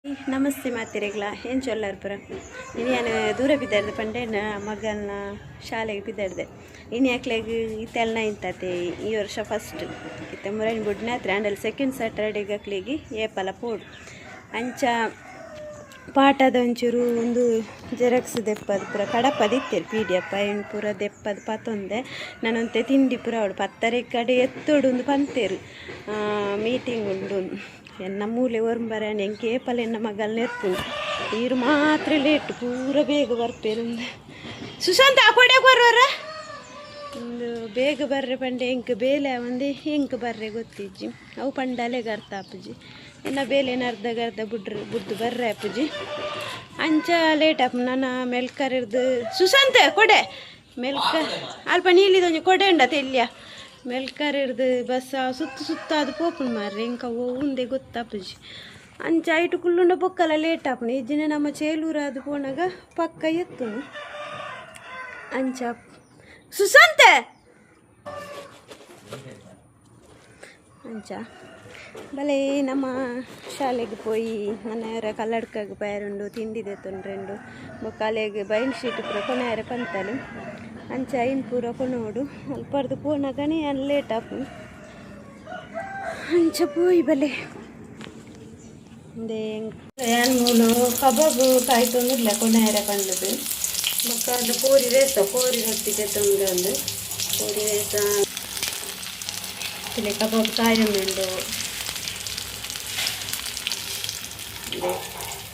ನಮಸ್ತೆ ಮಾತಿರೆಗ್ಲ ಏನು ಚೊಲ್ಲಾರ ಪುರ ಇನ್ನು ನಾನು ದೂರ ಬಿದ್ದಾಡ್ದೆ ಪಂಡೆ ಮಗನ ಶಾಲೆಗೆ ಬಿದ್ದಾಡ್ದೆ ಇನ್ನು ಯಾಕ್ಲೆಗೆ ಇತ್ತೆಲ್ಲ ಇಂತತೆ ಈ ವರ್ಷ ಫಸ್ಟ್ ಇತ್ತೆ ಮುರೈನ್ ಬುಡ್ನ ಹತ್ರ ಆಂಡಲ್ ಸೆಕೆಂಡ್ ಸ್ಯಾಟರ್ಡೇಗೆ ಹಾಕ್ಲಿಗೆ ಏಪಲ ಪೋಡು ಅಂಚ ಪಾಠದ ಒಂಚೂರು ಒಂದು ಜೆರಾಕ್ಸ್ ದೆಪ್ಪದು ಪೂರ ಕಡಪದಿತ್ತೇರು ಪಿ ಡಿ ಎಫ್ ಏನು ಪೂರ ದೆಪ್ಪದು ಪತ್ತೊಂದೆ ನಾನೊಂತೆ ತಿಂಡಿ ಪೂರ ಅವಳು 10 ಕಡೆ ಎತ್ತೋಡು ಒಂದು ಪಂತೇರು ಮೀಟಿಂಗ್ ಉಂಡು ಎನ್ನ ಮೂಲೆ ಒರ್ಂಬರ ಎಂಗೆ ಏಪಲ ಎನ್ನ ಮಗಲ್ ನೆರ್ಪುಂಡು ನೀರು ಮಾತ್ರ ಲೇಟ್ ಪೂರ ಬೇಗ ಬರ್ಪೇರು ಸುಶಾಂತ ಆ ಕೊಡೆ ಬರೋರ ಒಂದು ಬೇಗ ಬರ್ರೆ ಪಂಡೆ ಎಂಕ್ ಬೇಲೆ ಒಂದೇ ಎಂಕ್ ಬರ್ರೆ ಗೊತ್ತಿಜ್ಜಿ ಅವು ಪಂಡಾಲೆಗೆ ಅರ್ಥ ಅಪ್ಪುಜಿ ಎನ್ನ ಬೇಲೆನ ಅರ್ಧ ಬುಡ್ದು ಬರ್ರೆ ಅಪ್ಪುಜಿ ಅಂಚ ಲೇಟ್ ಅಪ್ಪ ನಾನು ಮೆಲ್ಕರಿರ್ದು ಸುಶಾಂತ ಕೊಡೆ ಮೆಲ್ಕ ಅಲ್ಪ ನೀಲಿದೊಂದು ಕೊಡೆ ಉಂಡ ತೆಲ್ಯ ಮೆಲ್ಕರಿರ್ದು ಬಸ್ ಸುತ್ತ ಅದು ಪೋಪುನ್ ಮಾರ್ರಿ ಇಂಕ ಒಂದೇ ಗೊತ್ತಪ್ಪುಜಿ ಅಂಚ ಐಟು ಕುಲ್ಲುಂಡ ಬೊಕ್ಕಲ ಲೇಟ್ ಆಪುನು ಇಜ್ಜಿನ ನಮ್ಮ ಚೇಲೂರು ಅದು ಪೋನಾಗ ಪಕ್ಕ ಎತ್ತುನು ಅಂಚ ಸುಶಾಂತೆ ಅಂಚ ಬಲೆ ನಮ್ಮ ಶಾಲೆಗೆ ಪೋಯಿ ಮನೆಯವರ ಕಲ್ಲಡ್ಕಾಗ ಪಯರುಂಡು ತಿಂಡಿದೆ ತೊಂಡ್ರೆಂಡು ಬೊಕ್ಕಾಲೆಗೆ ಬೈಲ್ ಶೀಟ್ ಪೂರ ಕೊನೆಯರ ಪಂತಲು ಅಂಚ ಐನ್ ಪೂರ ಕೊನೋಡು ಅಲ್ಪರ್ದು ಪೋನಾಗನೇ ಅಲ್ಲಿ ಲೇಟ್ ಆಪು ಅಂಚ ಪೋಯಿ ಬಲೆ ಮೂಲು ಕಬಾಬು ಕಾಯಿ ತೊಂದಿಲ್ಲ ಕೊನೆಯರ ಪಂಡದು ಬೊಕ್ಕ ಅದು ಪೂರಿ ರೊಟ್ಟಿಗೆ ತೊಂದ್ರೆ ಒಂದು ಪೂರಿ ರೇಸ ಇಲ್ಲಿ ಕಬಾಬ್ ಕಾಯೊಂದುಂಡು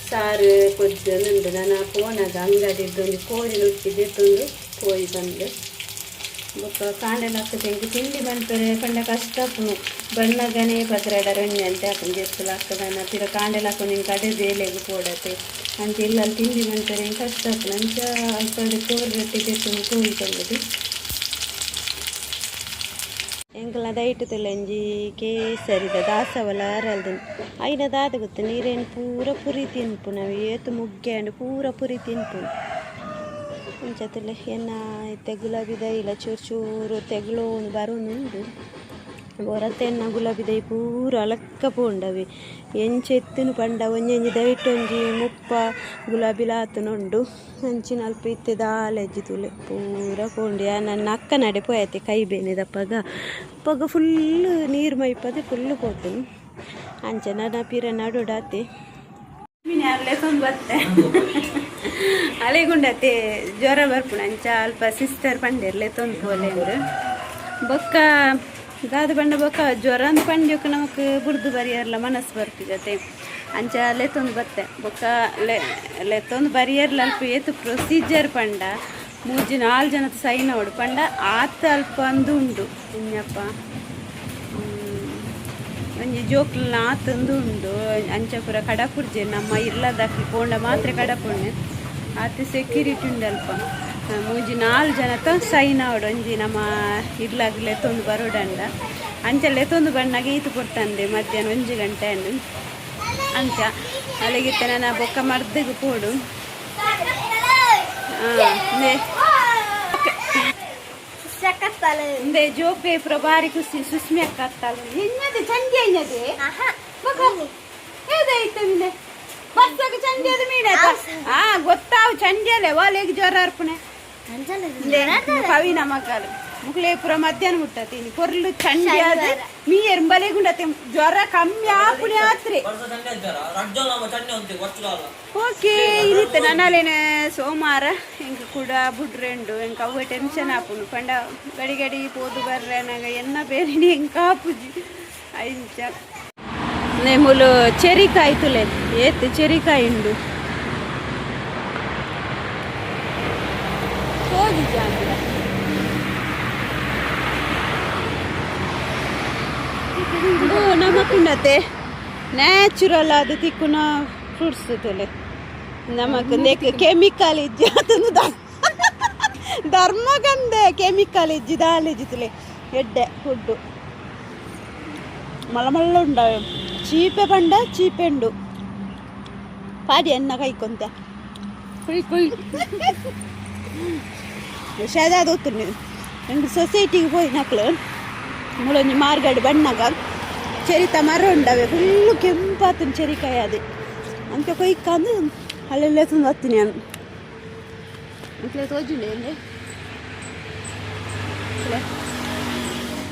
ಸಾರು ಕೊಜ್ಜೊಂದುಂಡು ನಾನು ಪೋನಾಗ ಅಂಗಡಿದ್ದು ಕೋರಿ ರೊಟ್ಟಿಗೆ ತಂದು ಪೋಯಿ ಬಂದು ಬೊಕ್ಕ ಕಾಂಡೆಲ ಹಾಕದಂಗೆ ತಿಂಡಿ ಬಂದ್ಪರೆ ಪಂಡ ಕಷ್ಟ ಆಪುನು ಬಣ್ಣಗನೇ ಪತ್ರಡ ರೆಣ್ಣೆ ಅಂತ ಹಾಕೊಂಡು ಜೆತ್ತಲ ಹಾಕದನ್ನ ತೀರ ಕಾಂಡೆಲ ಹಾಕೊಂಡು ಹಿಂಗೆ ಕಡೆ ಬೇಲೆಗೆ ಪೋಡತ್ತೆ ಅಂತ ಇಲ್ಲ ತಿಂಡಿ ಬಂದ್ಪರೆ ಹಿಂಗೆ ಕಷ್ಟ ಆಪುನು ಅಂಚ ಅಲ್ಪಡೆ ಕೋರಿ ರೊಟ್ಟಿಗೆ ತಂದು ಪೋಯಿ ಬಂದದು ಎಂಕಲ ದೈಟ್ ತುಲಂಜಿ ಕೇಸರಿದ ದಾಸವಲ ಅರಲ್ದು ಐನ ದಾದ ಗೊತ್ತು ನೀರೇನು ಪೂರ ಪುರಿ ತಿನ್ಪು ನಾವು ಏತು ಮುಗ್ಗೆ ಅಂಡು ಪೂರ ಪುರಿ ತಿನ್ಪು ಅಂಚತಲೆ ಎನ್ನ ಇತ್ತೆ ಗುಲಾಬಿ ದೈಲ ಚೂರು ತೆಗ್ಳು ಒಂದು ಬರೋನುಂಡು ಹೊರತೆನ್ನ ಗುಲಾಬಿ ದೈ ಪೂರ ಅಲಕ್ಕ ಪೋಂಡವೆ ಎಂಚೆತ್ತುನು ಪಂಡ ಒಂಜಿ ದೈಟೊಂಜಿ ಮುಪ್ಪ ಗುಲಾಬಿ ಲಾತುನುಂಡು ಅಂಚಿನ ಅಲ್ಪ ಇತ್ತೆ ದಾಲೆಜ್ಜಿ ತುಲೆ ಪೂರ ಪೋಂಡಿ ನನ್ನ ಅಕ್ಕ ನಡೆ ಪೋಯತ್ತೆ ಕೈ ಬೇನೆದಪ್ಪಗ ಪಗ ಫುಲ್ಲು ನೀರು ಮೈಪದೆ ಫುಲ್ಲು ಪೋತನು ಅಂಚ ನನ್ನ ಪಿರ ನಡುಡಾತೆ ಅಲ್ಲೇ ತಂದು ಬತ್ತೆ ಅಲೆಗುಂಡತ್ತೆ ಜ್ವರ ಬರ್ಪುಣ ಅಂಚ ಅಲ್ಪ ಸಿಸ್ಟರ್ ಪಂಡೆರ್ಲೆ ತೊಂದು ಪೋಲೆ ಅಂದು ಬೊಕ್ಕ ದಾದ ಪಂಡ ಬೊಕ್ಕ ಜ್ವರ ಅಂತ ಪಂಡ್ಯಕ್ಕೆ ನಮಗೆ ಬುಡ್ದು ಬರಿಯರ್ಲ ಮನಸ್ಸು ಬರ್ತಿಗತ್ತೆ ಅಂಚ ಲೆತ್ತೊಂದು ಬತ್ತೆ ಬೊಕ್ಕ ಲೆತ್ತೊಂದು ಬರಿಯರ್ಲ ಅಲ್ಪ ಏತು ಪ್ರೊಸೀಜರ್ ಪಂಡ 3-4 ಜನದ ಸೈನ್ ಅವಡು ಪಂಡ ಆತ ಅಲ್ಪ ಅಂದು ಉಂಡು ಇನ್ನಪ್ಪ ಒಂಜಿ ಜೋಕ್ಲ ಆತಂದು ಉಂಡು ಅಂಚ ಪೂರ ಕಡಪುರ್ಜೆ ನಮ್ಮ ಇರ್ಲದಾಕಿ ಪೋಂಡ ಮಾತ್ರ ಕಡಪುಣ್ಣೆ ಆತ ಸೆಕ್ಯೂರಿಟಿ ಉಂಡಲ್ಪ 3-4 ಜನತ ಸೈನ್ ಅವಡು ಒಂಜಿ ನಮ್ಮ ಇರ್ಲಾಗ್ಲೆ ತೊಂದು ಬರೋಡಂಡ ಅಂಚಲ್ಲೇ ತೊಂದು ಬಣ್ಣಗೆ ಈತು ಕೊಡ್ತಂದೆ ಮಧ್ಯಾಹ್ನ 1 ಗಂಟೆ ಅಂಡು ಅಂಚ ಅಲ್ಲಿಗಿತ್ತ ನಾನು ಬೊಕ್ಕ ಮರ್ದೆಗೆ ಪೋಡು ಇಂದೆ ಜೋಕೆ ಪುರ ಬಾರಿ ಖುಷಿ ಸುಸ್ಮಿ ಅಕ್ಕ ಅತ್ತಲ್ಲ ಹೆಣ್ಣದೆ ಚಂಡಿ ಐನದೆ ಏದಾಯ್ತು ಮೀನೆ ಬಸ್ಸಾಗ ಚಂಡಿ ಅದು ಮೀನೆ ಗೊತ್ತಾವು ಚಂಡಿ ಅಲ್ಲೇ ವಾಲೆಗೆ ಜ್ವರ ಅರ್ಪಣೆ ಕವಿನ ಮಕ್ಕಳು ಮುಕ್ಲೆ ಪುರ ಮಧ್ಯಾಹ್ನ ಮುಟ್ಟತೀನಿ ಕೊರ್ಲು ಚಂಡಿ ಆದ ಮೀಯರ್ ಬಲೆಗುಂಡತೆ ಜ್ವರ ಕಮ್ಮಿ ಆಪುಣೆ ಆತ್ರೆ ಓಕೆ ಇರಿತ್ತ ನನ್ನಲೇನೆ ಸೋಮವಾರ ಹೆಂಗೆ ಕೂಡ ಬುಡ್ರೆಂಡು ಹೆಂಗೆ ಅವ ಟೆನ್ಷನ್ ಆಪುನು ಪಂಡ ಗಡಿ ಪೋದು ಬರ್ರೆ ನಂಗೆ ಎನ್ನ ಬೇರೆ ಹೆಂಗೆ ಕಾಪುಜಿ ಐಂಚ ನೇಮುಲು ಚೆರಿಕಾಯಿ ತುಲೆ ಏತ್ ಚೆರಿಕಾಯಿ ಉಂಡು ಹೋಗಿ ಜಾಂಬ ನಮಕುಂಡತೆ ನ್ಯಾಚುರಲ್ ಅದು ತಿಕ್ಕುನ ಫ್ರೂಟ್ಸ್ ತೊಲೆ ನಮಕ್ ನೆಕ್ ಕೆಮಿಕಲ್ ಇಜ್ಜಿ ಅದನ್ನು ಧರ್ಮಗಂದೆ ಕೆಮಿಕಲ್ ಇಜ್ಜಿ ದಾಲೆಜ್ಜಿ ತುಲೆ ಎಡ್ಡೆ ಫುಡ್ಡು ಮಲ್ಲ ಉಂಡ ಚೀಪೆ ಪಂಡ ಚೀಪೆಂಡು ಪಾಡಿ ಎನ್ನ ಕೈಕೊಂತ ಕುಯ್ ಕುಯ್ ಶಾದ ಗೊತ್ತು ನೀವು ನಂಗೆ ಸೊಸೈಟಿಗೆ ಹೋಗಿ ನಕ್ಳು ಮುಳೊಂಜಿ ಮಾರ್ಗಡ್ ಬಣ್ಣಗ ಚೆರಿತ ಮರ ಉಂಡವೆ ಫುಲ್ಲು ಕೆಂಪಾತನ ಚೆರಿಕಾಯಿ ಅದು ಅಂತೆ ಕೊಯ್ಕಂದು ಅಲ್ಲೆಲ್ಲ ತುಂಬ ಹತ್ತೀನಿ ನಾನು ಅಂತೆ ತೋಜುಂಡೆ ಅಂದೆ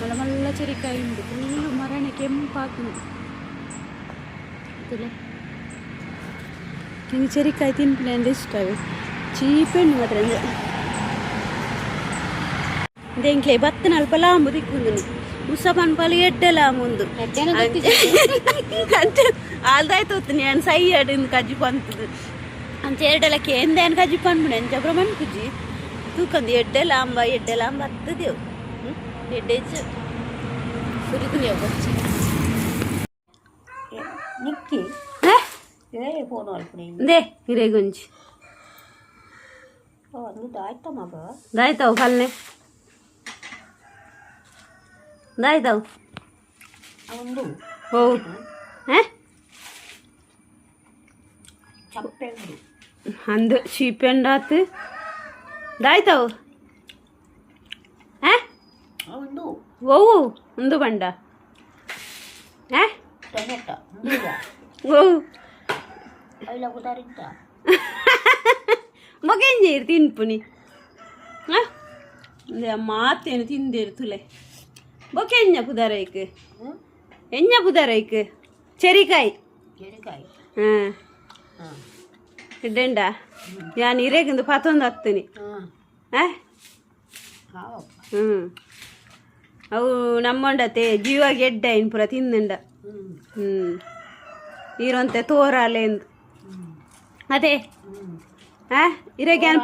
ಮಲ್ಲ ಮಲ್ಲ ಚೆರಿಕಾಯಿ ಉಂಟು ಫುಲ್ಲು ಮರಣೆ ಕೆಂಪಾಗ್ತದೆ ನನಗೆ ಚೆರಿಕಾಯಿ ತಿನ್ಪಲೆ ಅಂದರೆ ಇಷ್ಟವೇ ಚೀಪೆಣ್ಣು ಮಾತ್ರ ಅಂದರೆ ದೆಂಕ್ಲೆ ಭತ್ತನ ಅಲ್ಪ ಲಾಂಬು ದಿಕ್ಕು ಉಸಪನ್ ಪಾಲು ಎಡ್ಡೆಲ್ಲ ಮುಂದು ಅಂಚೆ ಆಲ್ದಾಯ್ತು ನಾನು ಸೈ ಅಡಿಂದ ಕಜ್ಜಿ ಪಂತದು ಅಂಚೆ ಎಡ್ಡೆಲ್ಲ ಕೇಂದೇನು ಕಜ್ಜಿ ಪನ್ಬಿಡಿ ಅಂಚ ಪ್ರಮಾಣ ಕುಜ್ಜಿ ತೂಕಂದು ಎಡ್ಡೆಲ್ಲ ಅಂಬ ಹತ್ತದೇವು ಎಡ್ಡೆಚ್ಚು ಸುರಿದು ನೀವು ಬಚ್ಚಿ ನಿಕ್ಕಿ ಫೋನ್ ದೇ ಹಿರೇಗುಂಜಿ ಒಂದು ಆಯ್ತಾ ಮಗ ದಾಯ್ತಾವು ಫಲ್ನೆ ದಾಯ್ತಾವು ಒಂದು ಓ ಹಾಂ ಚಪ್ಪೆಂಡು ಅಂದು ಚೀಪೆಂಡಾತು ದಾಯ್ತಾವು ಹಾಂ ಒಂದು ಓವು ಒಂದು ಬಂಡ ಹಾಂ ಟೊಮೆಟೊ ಓವು ಅಲ್ಲ ಉದಾರಿಂದ ಮಗೇಂಜೇರು ತಿನ್ಪುನಿ ಹಾಂ ಮಾತೇನು ತಿಂದೇರು ತುಲೆ ಬೊಕೆ ಪುದಾರೈಕ್ ಪುದಾರೈಕ್ ಚೆರಿಕಾಯಿ ಎರಿಕಾಯಿ ಹಾಂ ಇಡ್ಡೆಂಡ ನಾನು ಇರೇಗಿಂದು ಪತ್ತೊಂದು ಹತ್ತೀನಿ ಹಾಂ ಹ್ಞೂ ಅವು ನಮ್ಮೊಂಡತೆ ಜೀವ ಗೆಡ್ಡ ಇನ್ ಪುರ ತಿಂದಂಡ ಹ್ಞೂ ಇರೋಂತೆ ತೋರಾಲೆಂದು ಅದೇ ಹಾಂ ಇರೇಗೇನು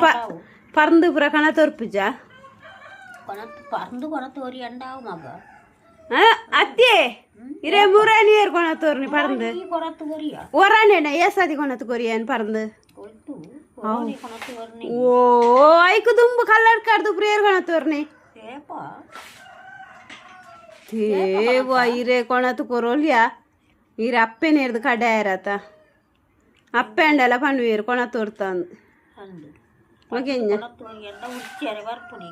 ಪರಂದು ಪುರ ಕಣ ತೋರ್ಪುಜ പറന്ന് കൊണ തോരി ഉണ്ടാവും മക ಅತ್ತೆ ಇರೇ ಮೂರನೇ ಏರ್ ಕೊಣತೋರ್ನಿ ಪರಂದು കൊണത്ത് തോറിയ ಒರಾನೇನ ಎಸದಿ ಕೊಣತ್ ಕೊರಿಯನ್ ಪರಂದು ಕೊಳ್ತು ಕೊಣത്ത് തോರ್ನಿ ಓ ಐಕು ದುಂಬು ಕಲ್ಲರ್ ಕಡ್ದು ಪ್ರೇರ್ ಕೊಣತೋರ್ನಿ ಏಪ ದೇವ ಇರೇ ಕೊಣತ್ ಕೊರೋಲ್ಯಾ ಇರ ಅಪ್ಪೆನೇರ್ದು ಕಡಾಯರತ ಅಪ್ಪೆ ಅಂಡಲ್ಲ ಪಂಡುವೇರು ಕೊಣತೋರ್ತಾಂದು ಅಂದು ಮಗೆಂಜ കൊണത്തോരി എണ്ണ ഉച്ചരെ വറുപ്പൊടി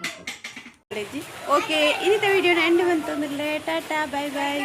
ಓಕೆ ಇನ್ನಿತ ವಿಡಿಯೋನ ಎಂಡ್ ಬಂತಂದ್ರೆ ಟಾಟಾ ಬೈ ಬಾಯ್